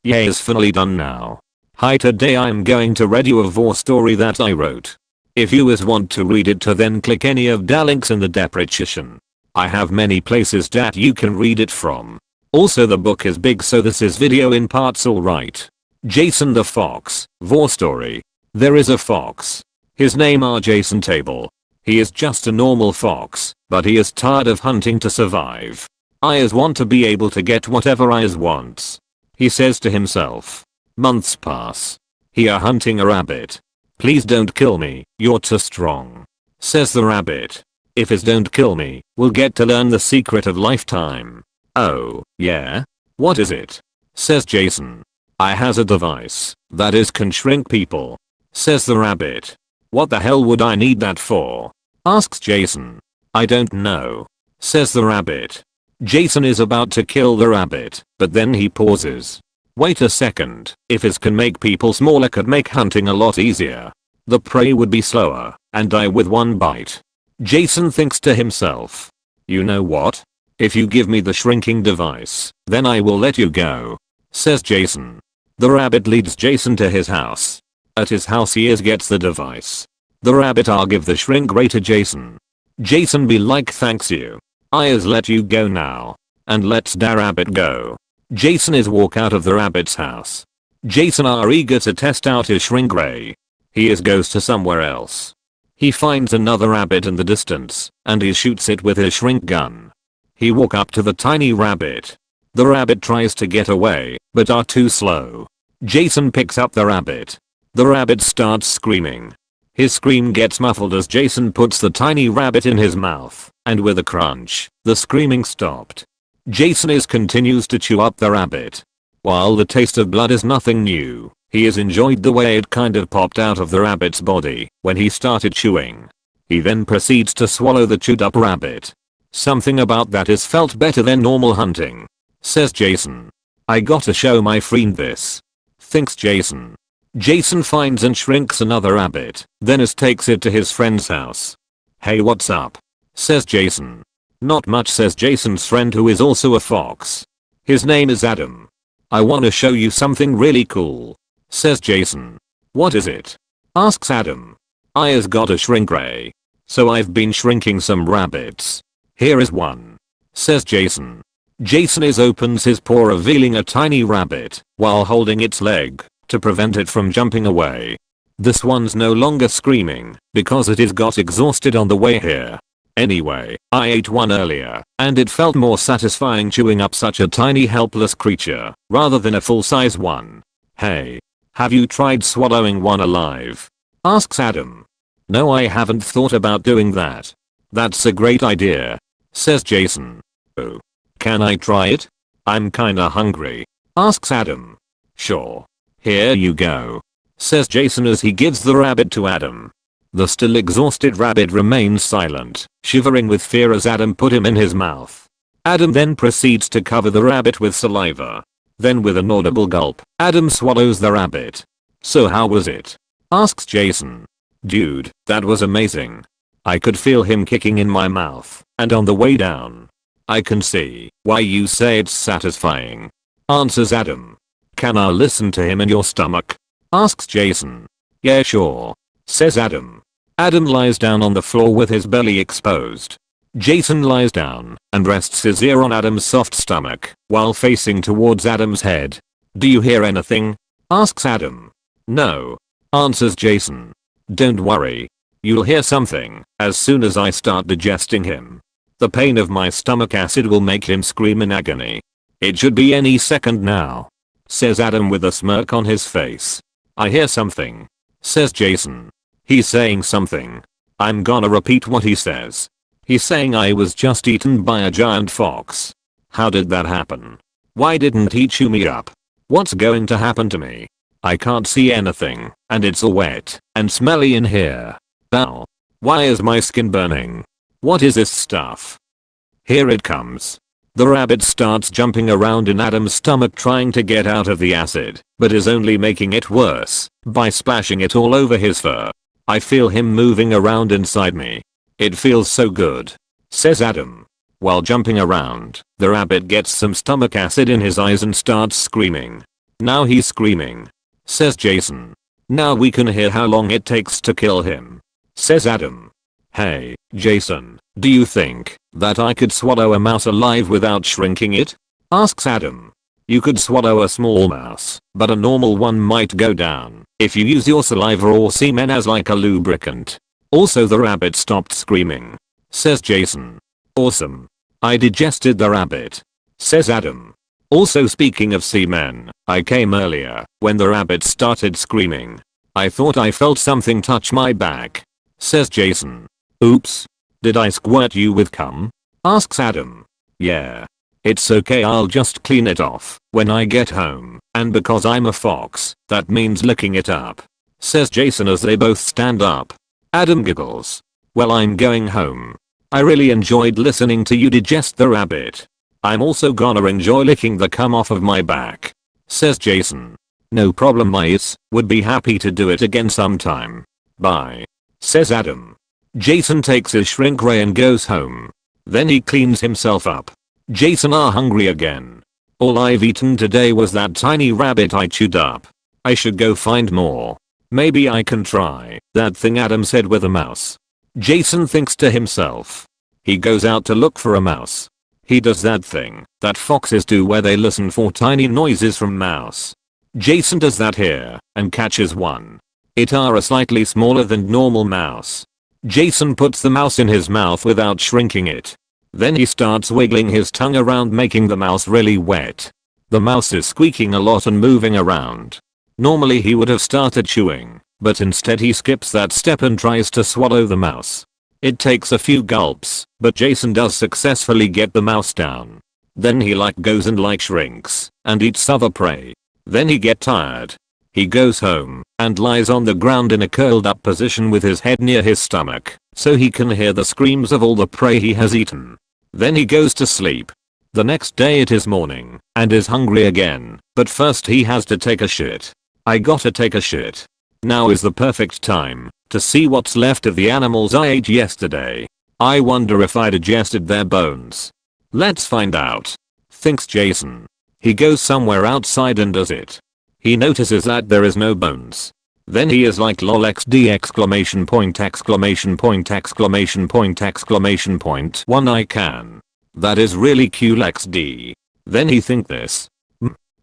Yay, it's finally done now. Hi, today I'm going to read you a Vore story that I wrote. If you want to read it, to then click any of the links in the description. I have many places that you can read it from. Also the book is big, so this is video in parts, alright. Jason the Fox, Vore story. There is a fox. His name are Jason Table. He is just a normal fox, but he is tired of hunting to survive. I want to be able to get whatever I wants. He says to himself. Months pass. He are hunting a rabbit. Please don't kill me, you're too strong. Says the rabbit. If is don't kill me, we'll get to learn the secret of lifetime. Oh, yeah? What is it? Says Jason. I has a device that can shrink people. Says the rabbit. What the hell would I need that for? Asks Jason. I don't know. Says the rabbit. Jason is about to kill the rabbit, but then he pauses. Wait a second, if it can make people smaller, could make hunting a lot easier. The prey would be slower and die with one bite. Jason thinks to himself. You know what? If you give me the shrinking device, then I will let you go. Says Jason. The rabbit leads Jason to his house. At his house he gets the device. The rabbit give the shrink ray to Jason. Jason be like, thanks you. I let you go now. And lets the rabbit go. Jason walk out of the rabbit's house. Jason eager to test out his shrink ray. He goes to somewhere else. He finds another rabbit in the distance, and he shoots it with his shrink gun. He walk up to the tiny rabbit. The rabbit tries to get away, but too slow. Jason picks up the rabbit. The rabbit starts screaming. His scream gets muffled as Jason puts the tiny rabbit in his mouth, and with a crunch, the screaming stopped. Jason continues to chew up the rabbit. While the taste of blood is nothing new, he enjoyed the way it kind of popped out of the rabbit's body when he started chewing. He then proceeds to swallow the chewed up rabbit. Something about that felt better than normal hunting. Says Jason. I gotta show my friend this. Thinks Jason. Jason finds and shrinks another rabbit, then takes it to his friend's house. Hey, what's up? Says Jason. Not much, says Jason's friend, who is also a fox. His name is Adam. I wanna show you something really cool. Says Jason. What is it? Asks Adam. I got a shrink ray. So I've been shrinking some rabbits. Here is one. Says Jason. Jason opens his paw, revealing a tiny rabbit, while holding its leg, to prevent it from jumping away. This one's no longer screaming, because it got exhausted on the way here. Anyway, I ate one earlier, and it felt more satisfying chewing up such a tiny helpless creature, rather than a full-size one. Hey. Have you tried swallowing one alive? Asks Adam. No, I haven't thought about doing that. That's a great idea. Says Jason. Oh. Can I try it? I'm kinda hungry. Asks Adam. Sure. Here you go. Says Jason as he gives the rabbit to Adam. The still exhausted rabbit remains silent, shivering with fear as Adam put him in his mouth. Adam then proceeds to cover the rabbit with saliva. Then with an audible gulp, Adam swallows the rabbit. So how was it? Asks Jason. Dude, that was amazing. I could feel him kicking in my mouth, and on the way down. I can see why you say it's satisfying. Answers Adam. Can I listen to him in your stomach? Asks Jason. Yeah, sure. Says Adam. Adam lies down on the floor with his belly exposed. Jason lies down and rests his ear on Adam's soft stomach while facing towards Adam's head. Do you hear anything? Asks Adam. No. Answers Jason. Don't worry. You'll hear something as soon as I start digesting him. The pain of my stomach acid will make him scream in agony. It should be any second now. Says Adam with a smirk on his face. I hear something. Says Jason. He's saying something. I'm gonna repeat what he says. He's saying I was just eaten by a giant fox. How did that happen? Why didn't he chew me up? What's going to happen to me? I can't see anything, and it's all wet and smelly in here. Ow. Why is my skin burning? What is this stuff? Here it comes. The rabbit starts jumping around in Adam's stomach trying to get out of the acid, but is only making it worse by splashing it all over his fur. I feel him moving around inside me. It feels so good. Says Adam. While jumping around, the rabbit gets some stomach acid in his eyes and starts screaming. Now he's screaming, says Jason. Now we can hear how long it takes to kill him, says Adam. Hey, Jason, do you think that I could swallow a mouse alive without shrinking it? Asks Adam. You could swallow a small mouse, but a normal one might go down if you use your saliva or semen as like a lubricant. Also the rabbit stopped screaming, says Jason. Awesome. I digested the rabbit, says Adam. Also speaking of semen, I came earlier when the rabbit started screaming. I thought I felt something touch my back, says Jason. Oops. Did I squirt you with cum? Asks Adam. Yeah. It's okay, I'll just clean it off when I get home, and because I'm a fox, that means licking it up, says Jason as they both stand up. Adam giggles. Well, I'm going home. I really enjoyed listening to you digest the rabbit. I'm also gonna enjoy licking the cum off of my back, says Jason. No problem, mates, would be happy to do it again sometime. Bye, says Adam. Jason takes his shrink ray and goes home. Then he cleans himself up. Jason are hungry again. All I've eaten today was that tiny rabbit I chewed up. I should go find more. Maybe I can try that thing Adam said with a mouse. Jason thinks to himself. He goes out to look for a mouse. He does that thing that foxes do where they listen for tiny noises from mouse. Jason does that here and catches one. It are a slightly smaller than normal mouse. Jason puts the mouse in his mouth without shrinking it. Then he starts wiggling his tongue around, making the mouse really wet. The mouse is squeaking a lot and moving around. Normally he would have started chewing, but instead he skips that step and tries to swallow the mouse. It takes a few gulps, but Jason does successfully get the mouse down. Then he goes and shrinks and eats other prey. Then he get tired. He goes home and lies on the ground in a curled up position with his head near his stomach, so he can hear the screams of all the prey he has eaten. Then he goes to sleep. The next day it is morning and is hungry again, but first he has to take a shit. I gotta take a shit. Now is the perfect time to see what's left of the animals I ate yesterday. I wonder if I digested their bones. Let's find out, thinks Jason. He goes somewhere outside and does it. He notices that there is no bones. Then he is like lol xd exclamation point exclamation point exclamation point exclamation point. One I can. That is really cool xd. Then he think this.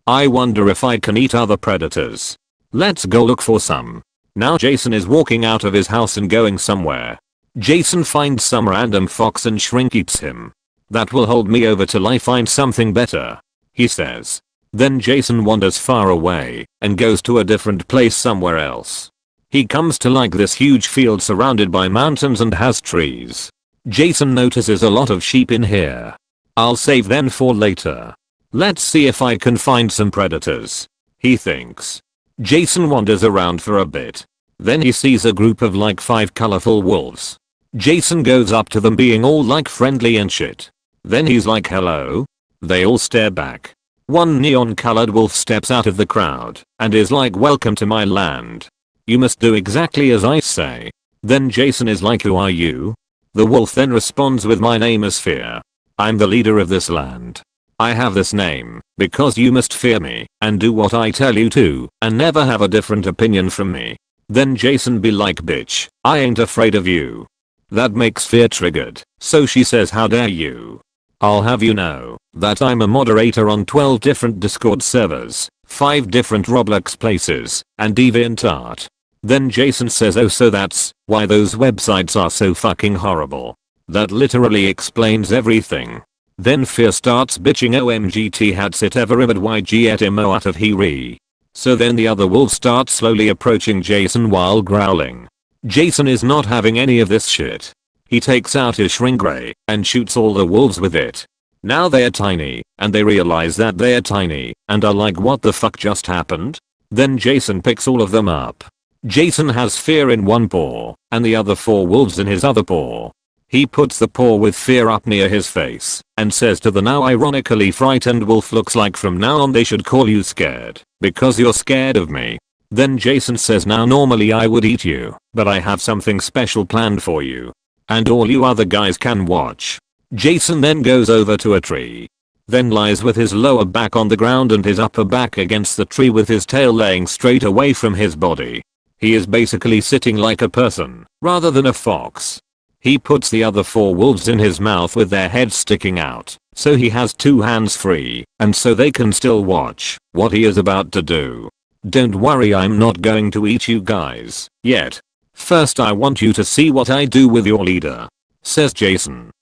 I wonder if I can eat other predators. Let's go look for some. Now Jason is walking out of his house and going somewhere. Jason finds some random fox and shrink eats him. That will hold me over till I find something better, he says. Then Jason wanders far away and goes to a different place somewhere else. He comes to this huge field surrounded by mountains and has trees. Jason notices a lot of sheep in here. I'll save them for later. Let's see if I can find some predators, he thinks. Jason wanders around for a bit. Then he sees a group of 5 colorful wolves. Jason goes up to them being all friendly and shit. Then he's like, hello. They all stare back. One neon colored wolf steps out of the crowd and is like, welcome to my land. You must do exactly as I say. Then Jason is like, who are you? The wolf then responds with, my name is Fear. I'm the leader of this land. I have this name because you must fear me and do what I tell you to and never have a different opinion from me. Then Jason be like, bitch, I ain't afraid of you. That makes Fear triggered, so she says, how dare you. I'll have you know that I'm a moderator on 12 different Discord servers, 5 different Roblox places, and DeviantArt. Then Jason says, oh, so that's why those websites are so fucking horrible. That literally explains everything. Then Fear starts bitching, OMGT had sit ever ibid YG et imo out of here. So then the other wolves start slowly approaching Jason while growling. Jason is not having any of this shit. He takes out his shrink ray and shoots all the wolves with it. Now they are tiny and they realize that they are tiny and are like, what the fuck just happened? Then Jason picks all of them up. Jason has Fear in one paw and the other 4 wolves in his other paw. He puts the paw with Fear up near his face and says to the now ironically frightened wolf, looks like from now on they should call you Scared because you're scared of me. Then Jason says, now normally I would eat you, but I have something special planned for you. And all you other guys can watch. Jason then goes over to a tree. then lies with his lower back on the ground and his upper back against the tree with his tail laying straight away from his body. He is basically sitting like a person, rather than a fox. He puts the other 4 wolves in his mouth with their heads sticking out, so he has 2 hands free, and so they can still watch what he is about to do. Don't worry, I'm not going to eat you guys yet. First I want you to see what I do with your leader, says Jason.